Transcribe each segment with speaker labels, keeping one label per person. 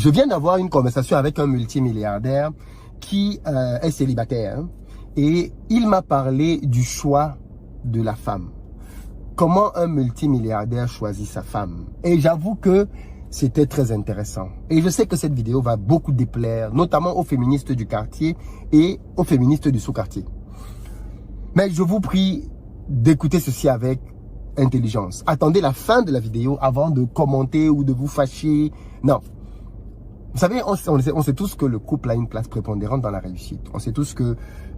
Speaker 1: Je viens d'avoir une conversation avec un multimilliardaire qui est célibataire, hein, et il m'a parlé du choix de la femme. Comment un multimilliardaire choisit sa femme. Et j'avoue que c'était très intéressant. Et je sais que cette vidéo va beaucoup déplaire, notamment aux féministes du quartier et aux féministes du sous-quartier. Mais je vous prie d'écouter ceci avec intelligence. Attendez la fin de la vidéo avant de commenter ou de vous fâcher. Non. Vous savez, on sait tous que le couple a une place prépondérante dans la réussite. On sait tous que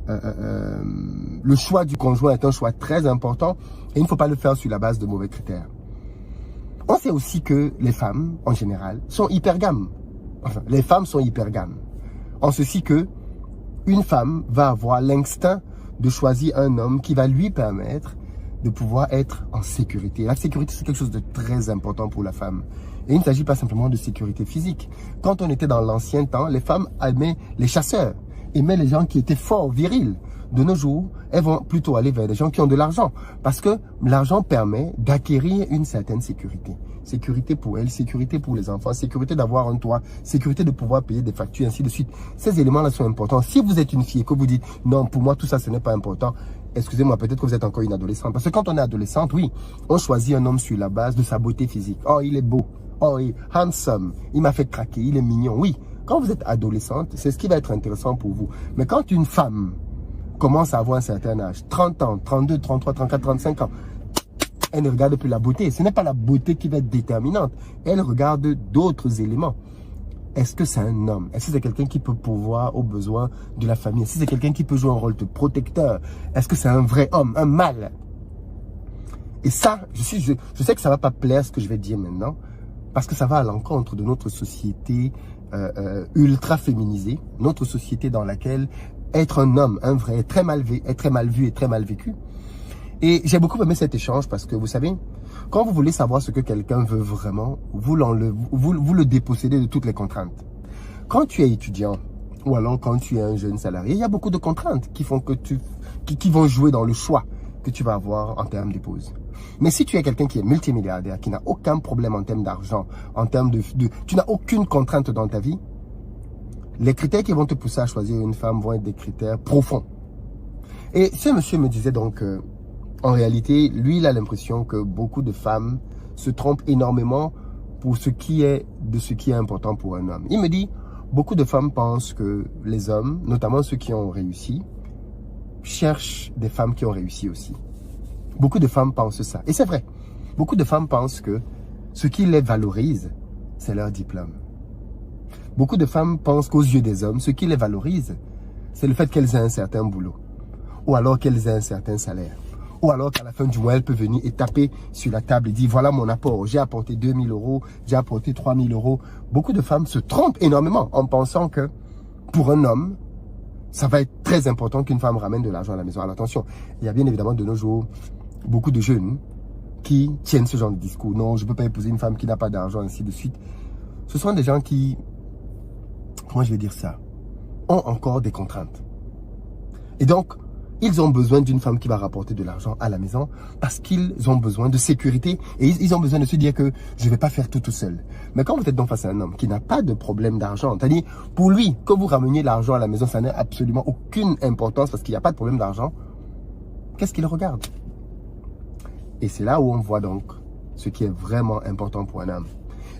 Speaker 1: le choix du conjoint est un choix très important et il ne faut pas le faire sur la base de mauvais critères. On sait aussi que les femmes, en général, sont hypergames. Enfin, les femmes sont hypergames. En ceci que une femme va avoir l'instinct de choisir un homme qui va lui permettre de pouvoir être en sécurité. La sécurité, c'est quelque chose de très important pour la femme. Et il ne s'agit pas simplement de sécurité physique. Quand on était dans l'ancien temps, les femmes aimaient les chasseurs, aimaient les gens qui étaient forts, virils. De nos jours, elles vont plutôt aller vers des gens qui ont de l'argent. Parce que l'argent permet d'acquérir une certaine sécurité. Sécurité pour elles, sécurité pour les enfants, sécurité d'avoir un toit, sécurité de pouvoir payer des factures, ainsi de suite. Ces éléments-là sont importants. Si vous êtes une fille et que vous dites, non, pour moi, tout ça, ce n'est pas important, excusez-moi, peut-être que vous êtes encore une adolescente. Parce que quand on est adolescente, oui, on choisit un homme sur la base de sa beauté physique. Oh, il est beau. Oh, il est handsome. Il m'a fait craquer. Il est mignon. Oui, quand vous êtes adolescente, c'est ce qui va être intéressant pour vous. Mais quand une femme commence à avoir un certain âge, 30 ans, 32, 33, 34, 35 ans, elle ne regarde plus la beauté. Ce n'est pas la beauté qui va être déterminante. Elle regarde d'autres éléments. Est-ce que c'est un homme? Est-ce que c'est quelqu'un qui peut pourvoir aux besoins de la famille? Est-ce que c'est quelqu'un qui peut jouer un rôle de protecteur? Est-ce que c'est un vrai homme, un mâle? Et ça, je sais que ça ne va pas plaire ce que je vais dire maintenant, parce que ça va à l'encontre de notre société ultra féminisée, notre société dans laquelle être un homme, un vrai, est très mal vu et très mal vécu. Et j'ai beaucoup aimé cet échange parce que vous savez, quand vous voulez savoir ce que quelqu'un veut vraiment, vous le dépossédez de toutes les contraintes. Quand tu es étudiant ou alors quand tu es un jeune salarié, il y a beaucoup de contraintes qui font que qui vont jouer dans le choix que tu vas avoir en termes d'épouse. Mais si tu es quelqu'un qui est multimilliardaire, qui n'a aucun problème en termes d'argent, en termes tu n'as aucune contrainte dans ta vie, les critères qui vont te pousser à choisir une femme vont être des critères profonds. Et ce monsieur me disait donc, en réalité, lui, il a l'impression que beaucoup de femmes se trompent énormément pour ce qui est important pour un homme. Il me dit, beaucoup de femmes pensent que les hommes, notamment ceux qui ont réussi, cherchent des femmes qui ont réussi aussi. Beaucoup de femmes pensent ça. Et c'est vrai. Beaucoup de femmes pensent que ce qui les valorise, c'est leur diplôme. Beaucoup de femmes pensent qu'aux yeux des hommes, ce qui les valorise, c'est le fait qu'elles aient un certain boulot. Ou alors qu'elles aient un certain salaire. Ou alors qu'à la fin du mois, elle peut venir et taper sur la table et dire, voilà mon apport, j'ai apporté 2000 €, j'ai apporté 3000 €. Beaucoup de femmes se trompent énormément en pensant que pour un homme, ça va être très important qu'une femme ramène de l'argent à la maison. Alors attention, il y a bien évidemment de nos jours beaucoup de jeunes qui tiennent ce genre de discours. Non, je ne peux pas épouser une femme qui n'a pas d'argent, ainsi de suite. Ce sont des gens qui, comment je vais dire ça, ont encore des contraintes. Et donc, ils ont besoin d'une femme qui va rapporter de l'argent à la maison parce qu'ils ont besoin de sécurité et ils ont besoin de se dire que je ne vais pas faire tout seul. Mais quand vous êtes donc face à un homme qui n'a pas de problème d'argent, c'est-à-dire pour lui, que vous rameniez l'argent à la maison, ça n'a absolument aucune importance parce qu'il n'y a pas de problème d'argent, qu'est-ce qu'il regarde? Et c'est là où on voit donc ce qui est vraiment important pour un homme.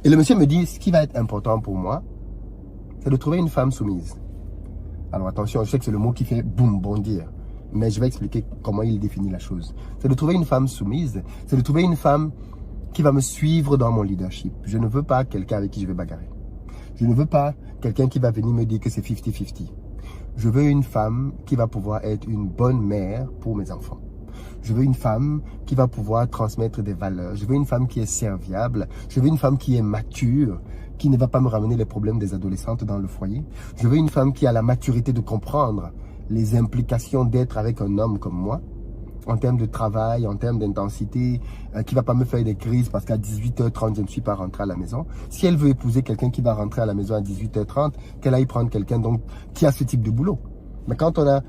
Speaker 1: Et le monsieur me dit, ce qui va être important pour moi, c'est de trouver une femme soumise. Alors attention, je sais que c'est le mot qui fait boum, bondir. Mais je vais expliquer comment il définit la chose. C'est de trouver une femme soumise. C'est de trouver une femme qui va me suivre dans mon leadership. Je ne veux pas quelqu'un avec qui je vais bagarrer. Je ne veux pas quelqu'un qui va venir me dire que c'est 50-50. Je veux une femme qui va pouvoir être une bonne mère pour mes enfants. Je veux une femme qui va pouvoir transmettre des valeurs. Je veux une femme qui est serviable. Je veux une femme qui est mature, qui ne va pas me ramener les problèmes des adolescentes dans le foyer. Je veux une femme qui a la maturité de comprendre les implications d'être avec un homme comme moi, en termes de travail, en termes d'intensité, qui ne va pas me faire des crises parce qu'à 18h30, je ne suis pas rentré à la maison. Si elle veut épouser quelqu'un qui va rentrer à la maison à 18h30, qu'elle aille prendre quelqu'un donc qui a ce type de boulot. Mais quand on a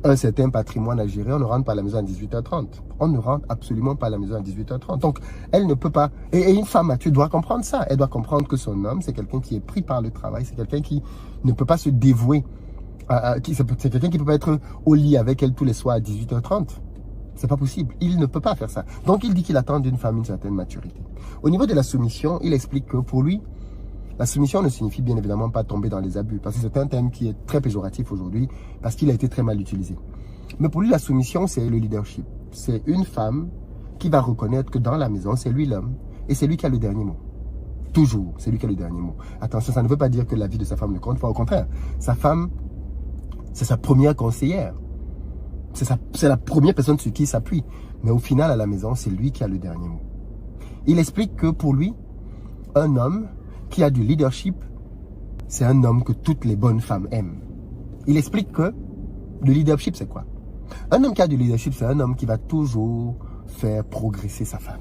Speaker 1: un certain patrimoine à gérer, on ne rentre pas à la maison à 18h30. On ne rentre absolument pas à la maison à 18h30. Donc, elle ne peut pas... Et une femme mature doit comprendre ça. Elle doit comprendre que son homme, c'est quelqu'un qui est pris par le travail. C'est quelqu'un qui ne peut pas se dévouer. C'est quelqu'un qui ne peut pas être au lit avec elle tous les soirs à 18h30. C'est pas possible. Il ne peut pas faire ça. Donc, il dit qu'il attend d'une femme une certaine maturité. Au niveau de la soumission, il explique que pour lui, la soumission ne signifie bien évidemment pas tomber dans les abus, parce que c'est un terme qui est très péjoratif aujourd'hui, parce qu'il a été très mal utilisé. Mais pour lui, la soumission, c'est le leadership. C'est une femme qui va reconnaître que dans la maison, c'est lui l'homme, et c'est lui qui a le dernier mot. Toujours, c'est lui qui a le dernier mot. Attention, ça ne veut pas dire que la vie de sa femme ne compte pas, au contraire. Sa femme, c'est sa première conseillère. C'est la première personne sur qui il s'appuie. Mais au final, à la maison, c'est lui qui a le dernier mot. Il explique que pour lui, un homme qui a du leadership, c'est un homme que toutes les bonnes femmes aiment. Il explique que le leadership, c'est quoi? Un homme qui a du leadership, c'est un homme qui va toujours faire progresser sa femme.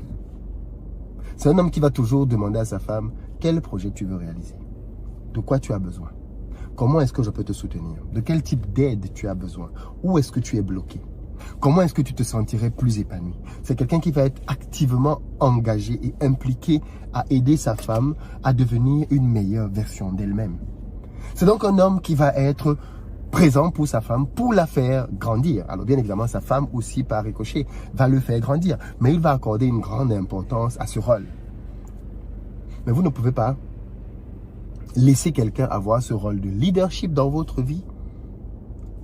Speaker 1: C'est un homme qui va toujours demander à sa femme, quel projet tu veux réaliser? De quoi tu as besoin? Comment est-ce que je peux te soutenir? De quel type d'aide tu as besoin? Où est-ce que tu es bloqué? Comment est-ce que tu te sentirais plus épanoui? C'est quelqu'un qui va être activement engagé et impliqué à aider sa femme à devenir une meilleure version d'elle-même. C'est donc un homme qui va être présent pour sa femme, pour la faire grandir. Alors bien évidemment, sa femme aussi, par ricochet, va le faire grandir. Mais il va accorder une grande importance à ce rôle. Mais vous ne pouvez pas laisser quelqu'un avoir ce rôle de leadership dans votre vie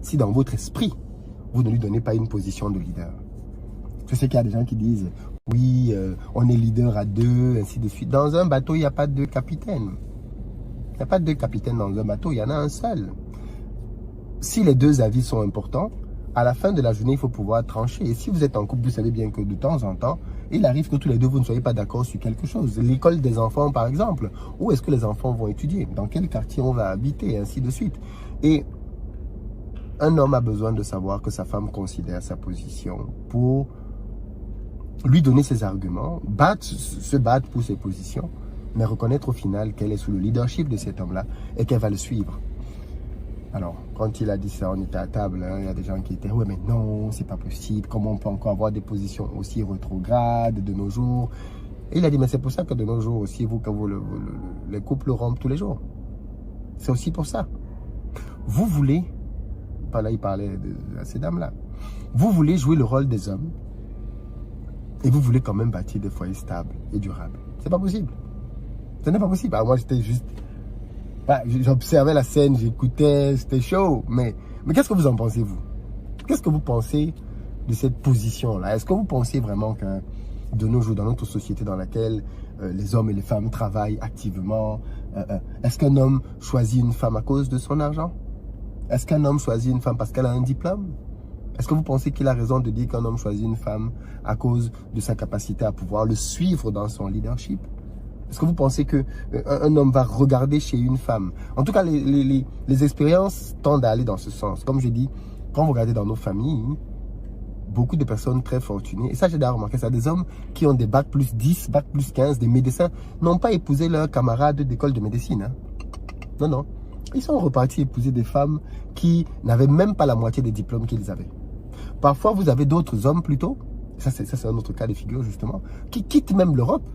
Speaker 1: si dans votre esprit, vous ne lui donnez pas une position de leader. Je sais qu'il y a des gens qui disent, oui, on est leader à deux, ainsi de suite. Dans un bateau, il n'y a pas deux capitaines. Il n'y a pas deux capitaines dans un bateau, il y en a un seul. Si les deux avis sont importants, à la fin de la journée, il faut pouvoir trancher. Et si vous êtes en couple, vous savez bien que de temps en temps, il arrive que tous les deux, vous ne soyez pas d'accord sur quelque chose. L'école des enfants, par exemple. Où est-ce que les enfants vont étudier? Dans quel quartier on va habiter? Et ainsi de suite. Et un homme a besoin de savoir que sa femme considère sa position pour lui donner ses arguments, se battre pour ses positions, mais reconnaître au final qu'elle est sous le leadership de cet homme-là et qu'elle va le suivre. Alors, quand il a dit ça, on était à table, hein, il y a des gens qui étaient « Ouais, mais non, c'est pas possible. Comment on peut encore avoir des positions aussi rétrogrades de nos jours ?» Et il a dit « Mais c'est pour ça que de nos jours aussi, les couples rompent tous les jours. C'est aussi pour ça. Vous voulez, là il parlait de ces dames-là, vous voulez jouer le rôle des hommes et vous voulez quand même bâtir des foyers stables et durables. C'est pas possible. Ce n'est pas possible. Alors moi, j'étais juste... J'observais la scène, j'écoutais, c'était chaud. Mais qu'est-ce que vous en pensez, vous? Qu'est-ce que vous pensez de cette position-là? Est-ce que vous pensez vraiment que de nos jours, dans notre société dans laquelle les hommes et les femmes travaillent activement, est-ce qu'un homme choisit une femme à cause de son argent? Est-ce qu'un homme choisit une femme parce qu'elle a un diplôme? Est-ce que vous pensez qu'il a raison de dire qu'un homme choisit une femme à cause de sa capacité à pouvoir le suivre dans son leadership? Est-ce que vous pensez qu'un homme va regarder chez une femme? En tout cas, les expériences tendent à aller dans ce sens. Comme je dis, quand vous regardez dans nos familles, beaucoup de personnes très fortunées, et ça j'ai déjà remarqué ça, des hommes qui ont des bac plus 10, bac plus 15, des médecins, n'ont pas épousé leurs camarades d'école de médecine. Hein. Non, non. Ils sont repartis épouser des femmes qui n'avaient même pas la moitié des diplômes qu'ils avaient. Parfois, vous avez d'autres hommes plutôt, ça c'est un autre cas de figure justement, qui quittent même l'Europe